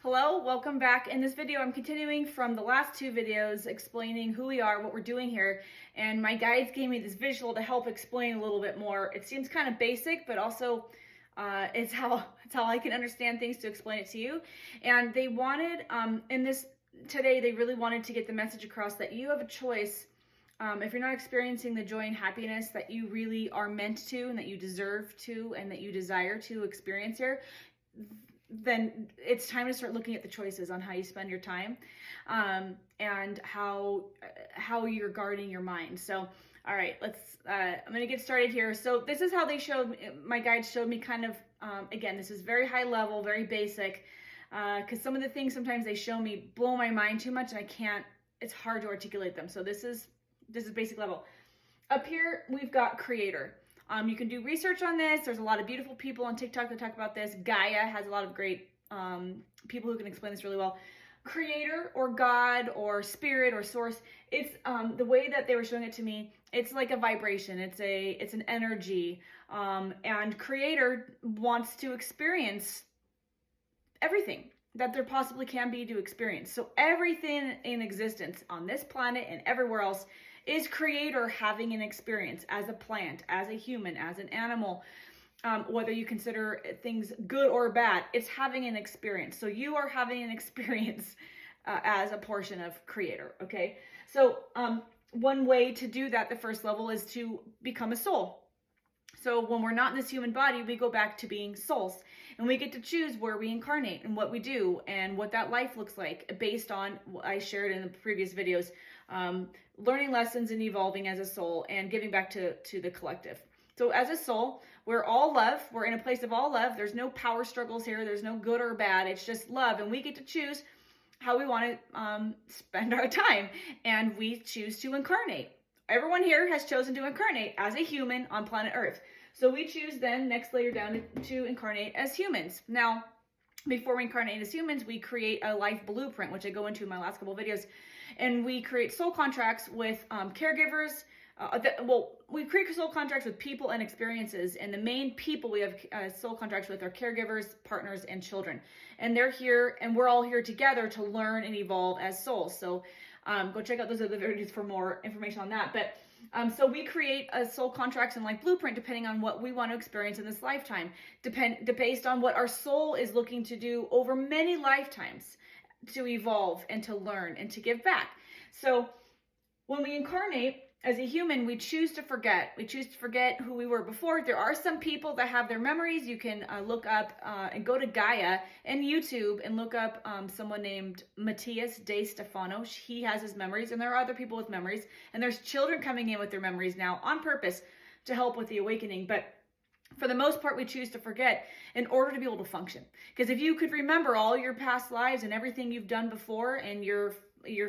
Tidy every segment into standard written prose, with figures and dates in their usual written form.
Hello, welcome back. In this video, I'm continuing from the last two videos explaining who we are, what we're doing here, and my guides gave me this visual to help explain a little bit more. It seems kind of basic, but also it's how I can understand things to explain it to you. And they wanted, today, they really wanted to get the message across that you have a choice. If you're not experiencing the joy and happiness that you really are meant to, and that you deserve to, and that you desire to experience here, then it's time to start looking at the choices on how you spend your time, and how you're guarding your mind. So, all right, I'm gonna get started here. So this is how they showed, my guides showed me kind of, again, this is very high level, very basic, because some of the things sometimes they show me blow my mind too much, and it's hard to articulate them. So this is basic level. Up here, we've got creator. You can do research on this. There's a lot of beautiful people on TikTok that talk about this. Gaia has a lot of great people who can explain this really well. Creator or God or spirit or source, it's the way that they were showing it to me, it's like a vibration. It's an energy. And creator wants to experience everything that there possibly can be to experience. So everything in existence on this planet and everywhere else is creator having an experience, as a plant, as a human, as an animal, whether you consider things good or bad, it's having an experience. So you are having an experience as a portion of creator, okay? So one way to do that, the first level, is to become a soul. So when we're not in this human body, we go back to being souls, and we get to choose where we incarnate and what we do and what that life looks like based on what I shared in the previous videos, learning lessons and evolving as a soul and giving back to the collective. So as a soul, we're all love. We're in a place of all love. There's no power struggles here. There's no good or bad. It's just love, and we get to choose how we want to spend our time, and we choose to incarnate. Everyone here has chosen to incarnate as a human on planet Earth. So we choose then, next layer down, to incarnate as humans. Now, before we incarnate as humans, we create a life blueprint, which I go into in my last couple of videos. And we create soul contracts with caregivers. We create soul contracts with people and experiences. And the main people we have soul contracts with are caregivers, partners, and children. And they're here, and we're all here together to learn and evolve as souls. So go check out those other videos for more information on that. But so we create a soul contracts and life blueprint depending on what we want to experience in this lifetime, based on what our soul is looking to do over many lifetimes to evolve and to learn and to give back. So when we incarnate as a human, we choose to forget. We choose to forget who we were before. There are some people that have their memories. You can look up and go to Gaia and YouTube and look up someone named Matthias De Stefano. He has his memories, and there are other people with memories. And there's children coming in with their memories now on purpose to help with the awakening. But for the most part, we choose to forget in order to be able to function. Because if you could remember all your past lives and everything you've done before, and your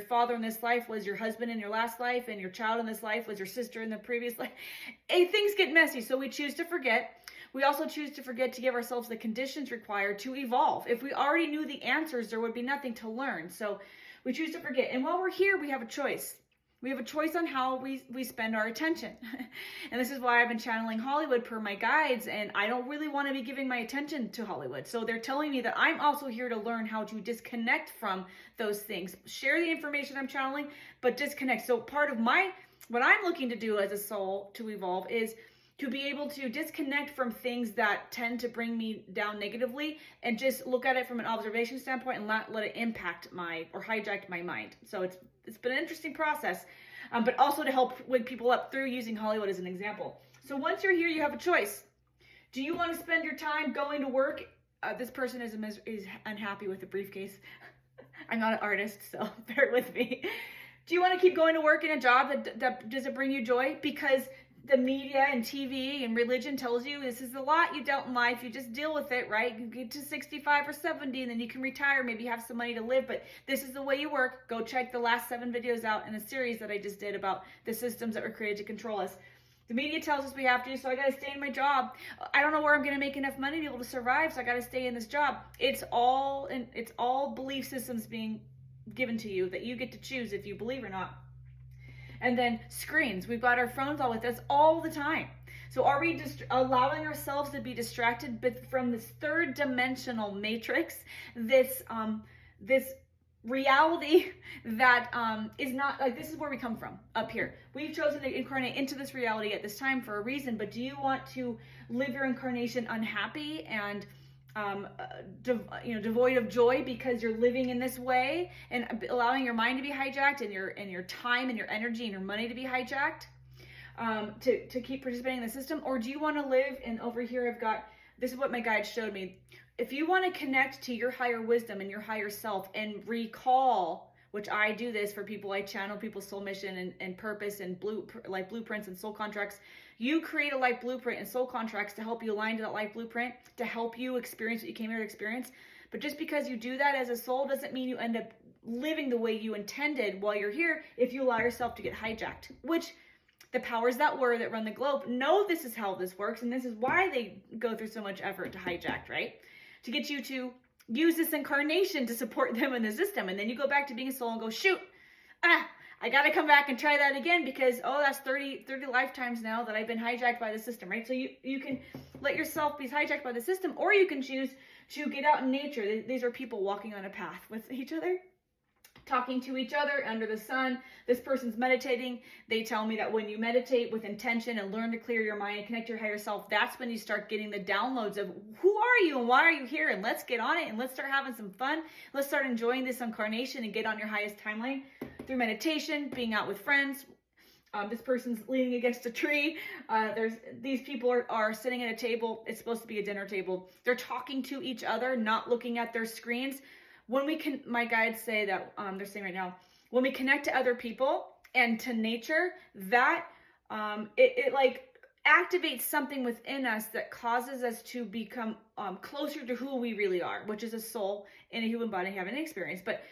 father in this life was your husband in your last life, and your child in this life was your sister in the previous life, things get messy. So we choose to forget. We also choose to forget to give ourselves the conditions required to evolve. If we already knew the answers, there would be nothing to learn. So we choose to forget. And while we're here, we have a choice. We have a choice on how we spend our attention. And this is why I've been channeling Hollywood per my guides, and I don't really want to be giving my attention to Hollywood. So they're telling me that I'm also here to learn how to disconnect from those things. Share the information I'm channeling, but disconnect. So part of what I'm looking to do as a soul to evolve is to be able to disconnect from things that tend to bring me down negatively, and just look at it from an observation standpoint and not let it impact or hijack my mind. So it's been an interesting process, but also to help wake people up through using Hollywood as an example. So once you're here, you have a choice. Do you want to spend your time going to work? This person is unhappy with the briefcase. I'm not an artist, so bear with me. Do you want to keep going to work in a job that doesn't bring you joy? Because the media and TV and religion tells you this is a lot you dealt in life. You just deal with it, right? You get to 65 or 70 and then you can retire, maybe have some money to live, but this is the way you work. Go check the last 7 videos out in a series that I just did about the systems that were created to control us. The media tells us we have to, so I got to stay in my job. I don't know where I'm going to make enough money to be able to survive, so I got to stay in this job. It's all belief systems being given to you that you get to choose if you believe or not. And then screens. We've got our phones all with us all the time. So are we just allowing ourselves to be distracted but from this third dimensional matrix, this reality that is not like, this is where we come from up here. We've chosen to incarnate into this reality at this time for a reason, but do you want to live your incarnation unhappy and devoid of joy because you're living in this way and allowing your mind to be hijacked and your time and your energy and your money to be hijacked to keep participating in the system? Or do you want to live, and over here I've got, this is what my guide showed me. If you want to connect to your higher wisdom and your higher self and recall, which I do this for people, I channel people's soul mission and purpose and life blueprints and soul contracts. You create a life blueprint and soul contracts to help you align to that life blueprint, to help you experience what you came here to experience. But just because you do that as a soul doesn't mean you end up living the way you intended while you're here if you allow yourself to get hijacked, which the powers that were that run the globe know this is how this works, and this is why they go through so much effort to hijack, right? To get you to use this incarnation to support them in the system. And then you go back to being a soul and go, shoot, I got to come back and try that again because, oh, that's 30 lifetimes now that I've been hijacked by the system, right? So you can let yourself be hijacked by the system, or you can choose to get out in nature. These are people walking on a path with each other, talking to each other under the sun. This person's meditating. They tell me that when you meditate with intention and learn to clear your mind and connect to your higher self, that's when you start getting the downloads of who are you and why are you here, and let's get on it and let's start having some fun. Let's start enjoying this incarnation and get on your highest timeline through meditation, being out with friends. This person's leaning against a tree. These people are sitting at a table. It's supposed to be a dinner table. They're talking to each other, not looking at their screens. When we can, my guides say that they're saying right now, when we connect to other people and to nature, that it like activates something within us that causes us to become closer to who we really are, which is a soul in a human body having an experience. But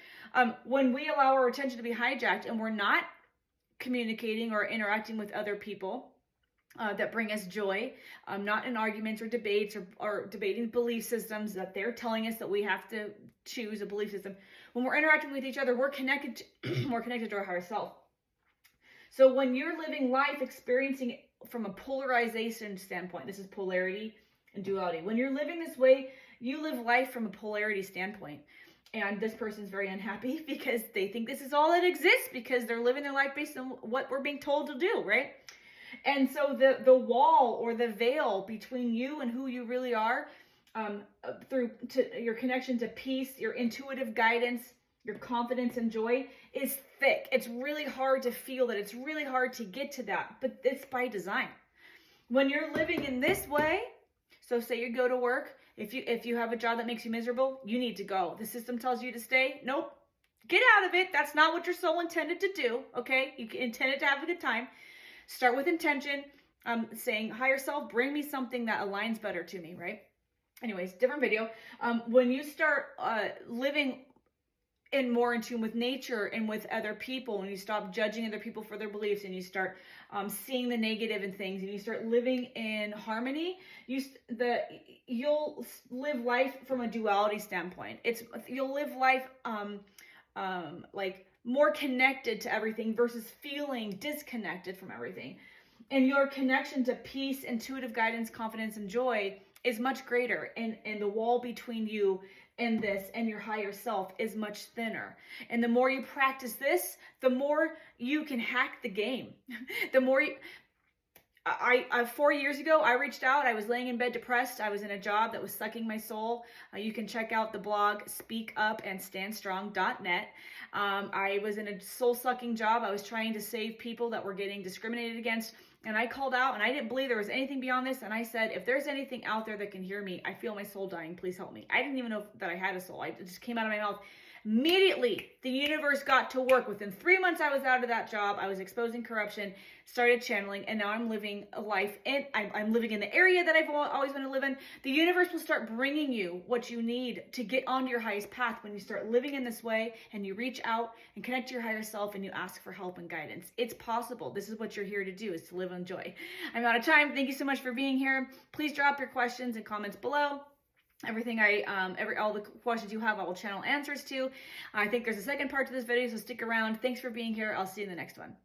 when we allow our attention to be hijacked and we're not communicating or interacting with other people that bring us joy, not in arguments or debates or debating belief systems that they're telling us that we have to choose a belief system. When we're interacting with each other, we're connected to our higher self. So when you're living life, experiencing it from a polarization standpoint, this is polarity and duality. When you're living this way, you live life from a polarity standpoint. And this person's very unhappy because they think this is all that exists because they're living their life based on what we're being told to do, right? And so the wall or the veil between you and who you really are, through to your connection to peace, your intuitive guidance, your confidence and joy, is thick. It's really hard to feel that. It's really hard to get to that, but it's by design. When you're living in this way, so say you go to work, if you have a job that makes you miserable, you need to go. The system tells you to stay. Nope. Get out of it. That's not what your soul intended to do, okay? You intended to have a good time. Start with intention, saying, higher self, bring me something that aligns better to me, right? Anyways, different video. When you start living more in tune with nature and with other people, when you stop judging other people for their beliefs and you start seeing the negative in things and you start living in harmony, you'll live life from a duality standpoint. You'll live life like more connected to everything versus feeling disconnected from everything. And your connection to peace, intuitive guidance, confidence, and joy is much greater. And the wall between you and this and your higher self is much thinner. And the more you practice this, the more you can hack the game. The more you... 4 years ago, I reached out. I was laying in bed depressed. I was in a job that was sucking my soul. You can check out the blog speakupandstandstrong.net. I was in a soul-sucking job. I was trying to save people that were getting discriminated against. And I called out, and I didn't believe there was anything beyond this. And I said, if there's anything out there that can hear me, I feel my soul dying. Please help me. I didn't even know that I had a soul. It just came out of my mouth. Immediately, the universe got to work. Within 3 months, I was out of that job. I was exposing corruption, started channeling, and now I'm living a life. And I'm living in the area that I've always wanted to live in. The universe will start bringing you what you need to get onto your highest path when you start living in this way and you reach out and connect to your higher self and you ask for help and guidance. It's possible. This is what you're here to do, is to live in joy. I'm out of time. Thank you so much for being here. Please drop your questions and comments below. Everything all the questions you have, I will channel answers to. I think there's a second part to this video, so stick around. Thanks for being here. I'll see you in the next one.